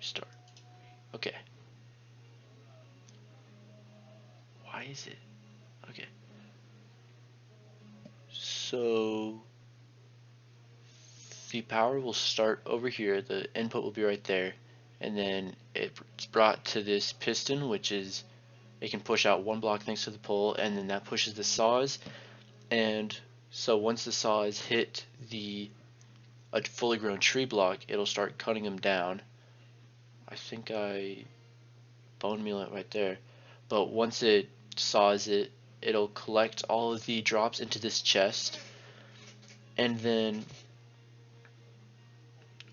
Restart. Okay. Why is it? Okay. So the power will start over here, the input will be right there, and then it's brought to this piston, which is, it can push out one block thanks to the pole, and then that pushes the saws. And so once the saws hit a fully grown tree block, it'll start cutting them down. I think I bone meal it right there, but once it saws it, it'll collect all of the drops into this chest. And then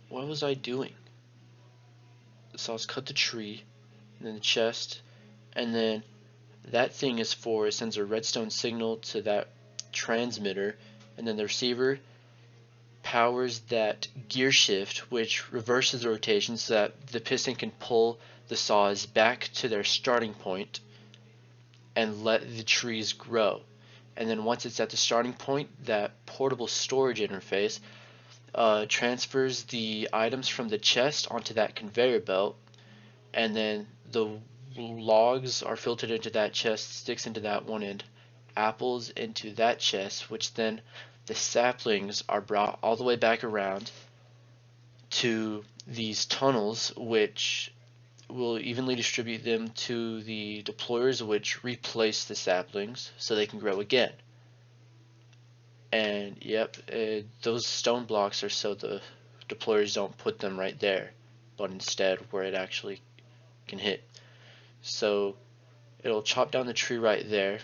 what was I doing? The saws cut the tree, and then the chest, and then that thing is for, it sends a redstone signal to that transmitter, and then the receiver powers that gear shift, which reverses the rotation so that the piston can pull the saws back to their starting point and let the trees grow. And then once it's at the starting point, that portable storage interface transfers the items from the chest onto that conveyor belt, and then the logs are filtered into that chest, sticks into that one end, apples into that chest, which then the saplings are brought all the way back around to these tunnels, which will evenly distribute them to the deployers, which replace the saplings so they can grow again. And yep, those stone blocks are so the deployers don't put them right there, but instead where it actually can hit. So it'll chop down the tree right there,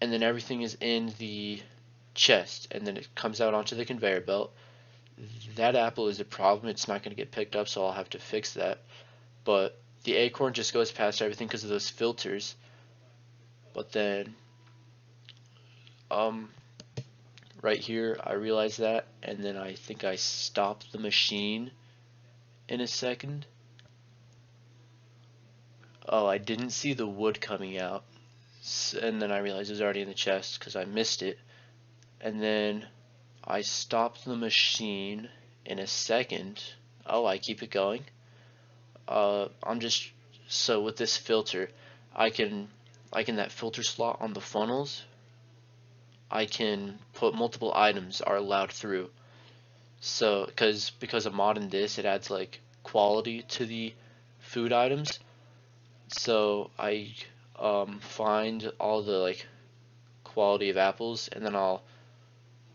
and then everything is in the chest, and then it comes out onto the conveyor belt. That apple is a problem, it's not going to get picked up, so I'll have to fix that. But the acorn just goes past everything because of those filters. But then right here I realized that, and then I think I stopped the machine in a second. Oh, I didn't see the wood coming out, and then I realized it was already in the chest because I missed it. And then I stopped the machine in a second. Oh, I keep it going. I'm just, so with this filter, I can, like in that filter slot on the funnels, I can put multiple items are allowed through. So because of mod in this, it adds like quality to the food items. So I find all the like quality of apples, and then I'll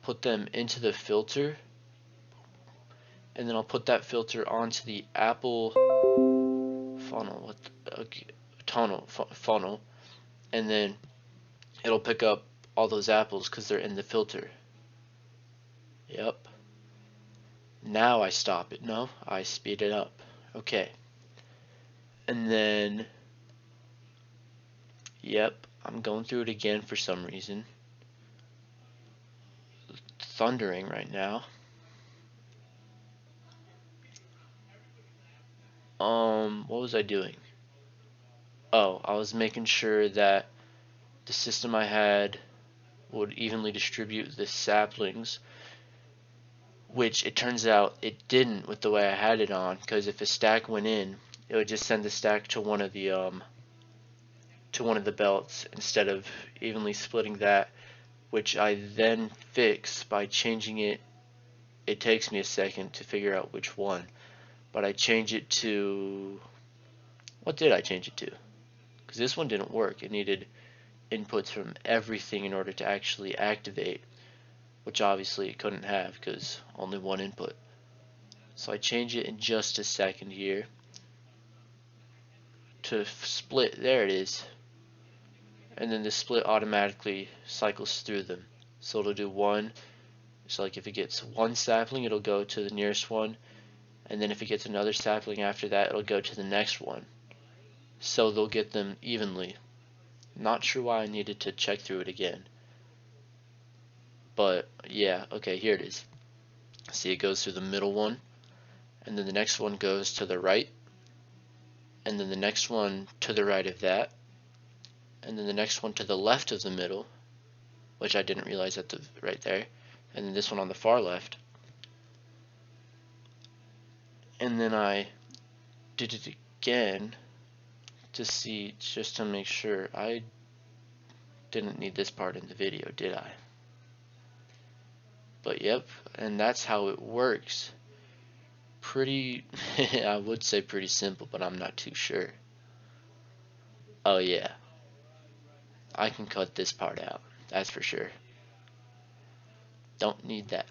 put them into the filter, and then I'll put that filter onto the apple funnel, funnel, and then it'll pick up all those apples because they're in the filter. Yep. Now I stop it. No, I speed it up. Okay. And then, yep, I'm going through it again for some reason. Thundering right now. What was I doing? Oh, I was making sure that the system I had would evenly distribute the saplings, which it turns out it didn't with the way I had it on, because if a stack went in, it would just send the stack to one of the belts instead of evenly splitting that, which I then fix by changing it. It takes me a second to figure out which one, but I change it to, what did I change it to? Because this one didn't work. It needed inputs from everything in order to actually activate, which obviously it couldn't have because only one input. So I change it in just a second here to split. There it is. And then the split automatically cycles through them. So it'll do one. So like if it gets one sapling, it'll go to the nearest one, and then if it gets another sapling after that, it'll go to the next one. So they'll get them evenly. Not sure why I needed to check through it again. But yeah, okay, here it is. See, it goes through the middle one, and then the next one goes to the right, and then the next one to the right of that, and then the next one to the left of the middle, which I didn't realize at the right there, and then this one on the far left. and then I did it again to see, just to make sure. I didn't need this part in the video, did I? But yep, and that's how it works. Pretty, I would say pretty simple, but I'm not too sure. Oh yeah, I can cut this part out, that's for sure. Don't need that.